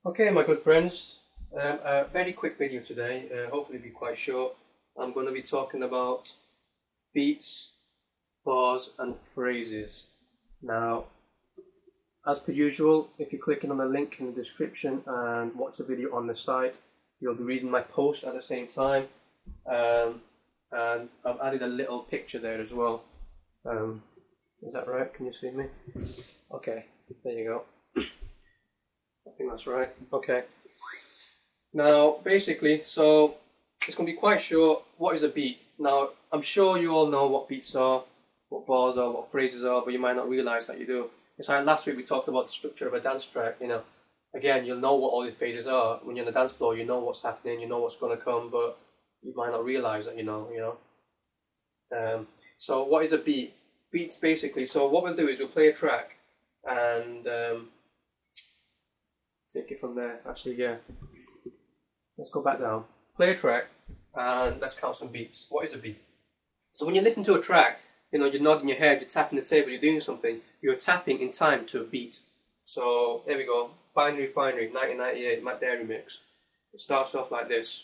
Okay, my good friends, a very quick video today, hopefully be quite short. I'm going to be talking about beats, bars and phrases. Now, as per usual, if you're clicking on the link in the description and watch the video on the site, you'll be reading my post at the same time. And I've added a little picture there as well. Is that right? Can you see me? Okay, there you go. I think that's right. Okay. Now, basically, so it's going to be quite short. What is a beat? Now, I'm sure you all know what beats are, what bars are, what phrases are, but you might not realise that you do. It's like last week we talked about the structure of a dance track. Again, you'll know what all these phases are. When you're on the dance floor, you know what's happening, you know what's going to come, but you might not realise that you know. So what is a beat? Beats basically, so what we'll do is we'll play a track and take it from there. Actually, yeah. Let's go back down. Play a track and let's count some beats. What is a beat? So when you listen to a track, you're nodding your head, you're tapping the table, you're doing something, you're tapping in time to a beat. So here we go. Binary Refinery, 1998, Matt Darey mix. It starts off like this.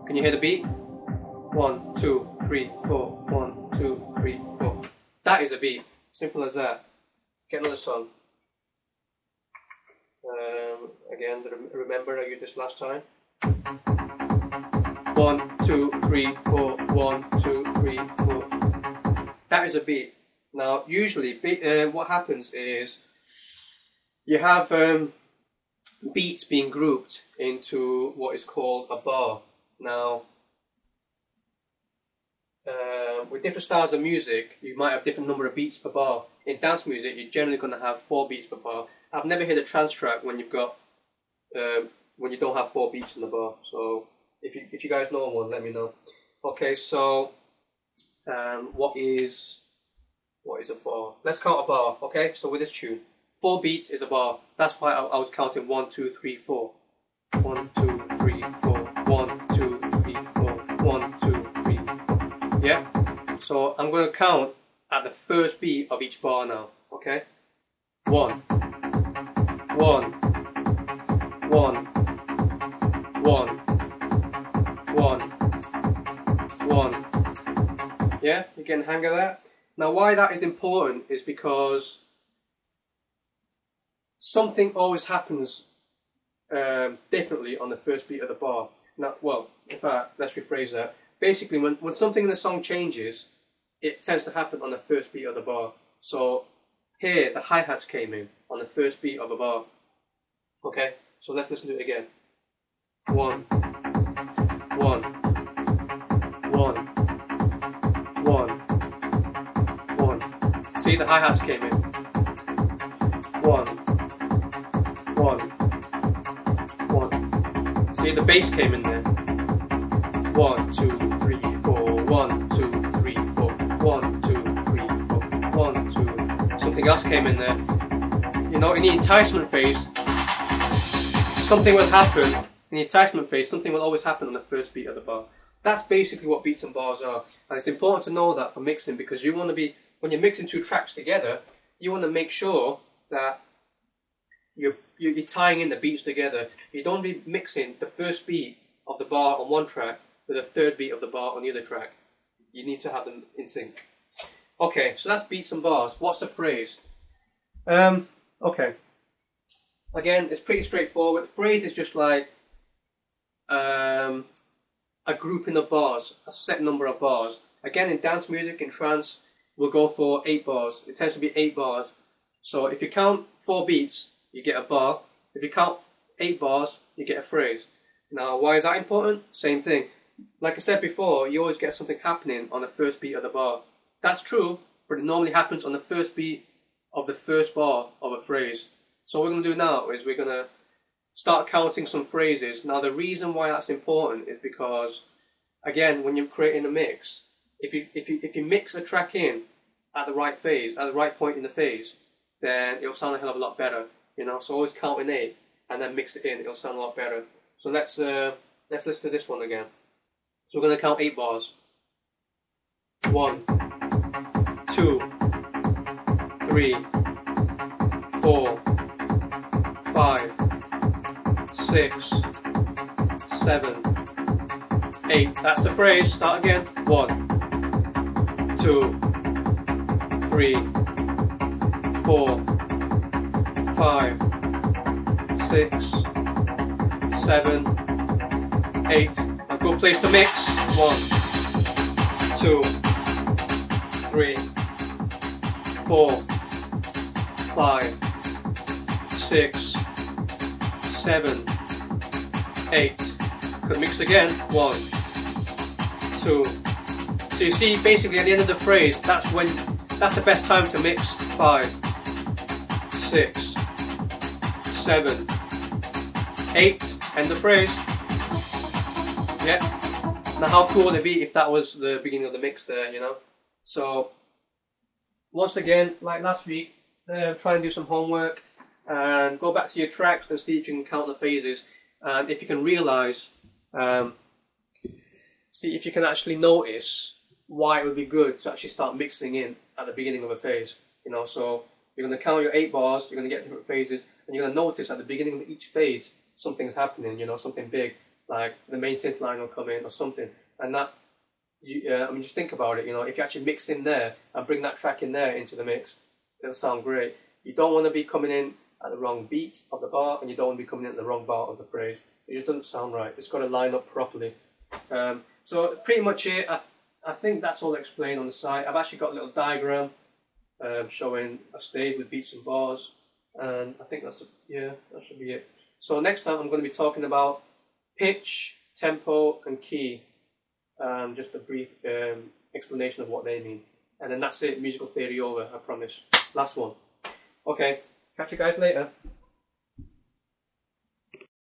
Can you hear the beat? 1, 2, 3, 4. 1, 2, 3, 4. That is a beat. Simple as that. Get another song. Again, remember I used this last time. 1, 2, 3, 4. 1, 2, 3, 4. That is a beat. Now, usually, what happens is you have beats being grouped into what is called a bar. Now, with different styles of music, you might have different number of beats per bar. In dance music, you're generally going to have 4 beats per bar. I've never heard a trance track when you don't have 4 beats in the bar. So if you guys know one, let me know. Okay, so what is a bar? Let's count a bar. Okay, so with this tune, 4 beats is a bar. That's why I was counting 1, 2, 3, 4. 1, 2, 3, 4. 1, 2, 3, 4. 1, 2, 3, 4. Yeah. So I'm going to count at the first beat of each bar now. Okay. 1, 1, 1, 1, 1, 1. Yeah, you getting the hang of that? Now, why that is important is because something always happens differently on the first beat of the bar. Now, well, in fact, let's rephrase that. Basically, when something in the song changes, it tends to happen on the first beat of the bar. So here, the hi-hats came in on the first beat of a bar. Okay, so let's listen to it again. 1, 1, 1, 1, 1. See, the hi-hats came in. 1, 1, 1. See, the bass came in there. 1, 2, 3, 4. 1, 2, 3, 4. 1, 2, 3, 4. 1, 2. Something else came in there. In the enticement phase, something will happen. In the enticement phase, something will always happen on the first beat of the bar. That's basically what beats and bars are. And it's important to know that for mixing, because you want to be, when you're mixing 2 tracks together, you want to make sure that you're tying in the beats together. You don't be mixing the first beat of the bar on one track with the third beat of the bar on the other track. You need to have them in sync. Okay, so that's beats and bars. What's the phrase? Okay. Again, it's pretty straightforward. Phrase is just like a grouping of bars, a set number of bars. Again, in dance music, in trance, we'll go for 8 bars. It tends to be 8 bars. So if you count 4 beats, you get a bar. If you count 8 bars, you get a phrase. Now, why is that important? Same thing. Like I said before, you always get something happening on the first beat of the bar. That's true, but it normally happens on the first beat of the first bar of a phrase. So what we're going to do now is we're going to start counting some phrases. Now, the reason why that's important is because, again, when you're creating a mix, if you mix a track in at the right phase, at the right point in the phase, then it'll sound a hell of a lot better. So always count in 8 and then mix it in. It'll sound a lot better. So let's listen to this one again. So we're going to count 8 bars. 1, 2, 3, 4, 5, 6, 7, 8. That's the phrase. Start again. 1, 2, 3, 4, 5, 6, 7, 8. A good place to mix. 1, 2, 3, 4, 5, 6, 7, 8. Could mix again. 1, 2. So you see, basically at the end of the phrase, that's the best time to mix. 5, 6, 7, 8. End the phrase. Yeah. Now how cool would it be if that was the beginning of the mix there, you know? So once again, like last week, try and do some homework and go back to your tracks and see if you can count the phases, and if you can realise, see if you can actually notice why it would be good to actually start mixing in at the beginning of a phase. You know, so you're going to count your 8 bars, you're going to get different phases, and you're going to notice at the beginning of each phase something's happening, you know, something big, like the main synth line will come in or something, and that, I mean, just think about it, you know, if you actually mix in there and bring that track in there into the mix, it'll sound great. You don't want to be coming in at the wrong beat of the bar, and you don't want to be coming in at the wrong bar of the phrase. It just doesn't sound right. It's got to line up properly. So pretty much it. I think that's all explained on the site. I've actually got a little diagram showing a stage with beats and bars, and I think that should be it. So next time I'm going to be talking about pitch, tempo, and key. Just a brief explanation of what they mean. And then that's it, musical theory over, I promise. Last one. Okay, catch you guys later.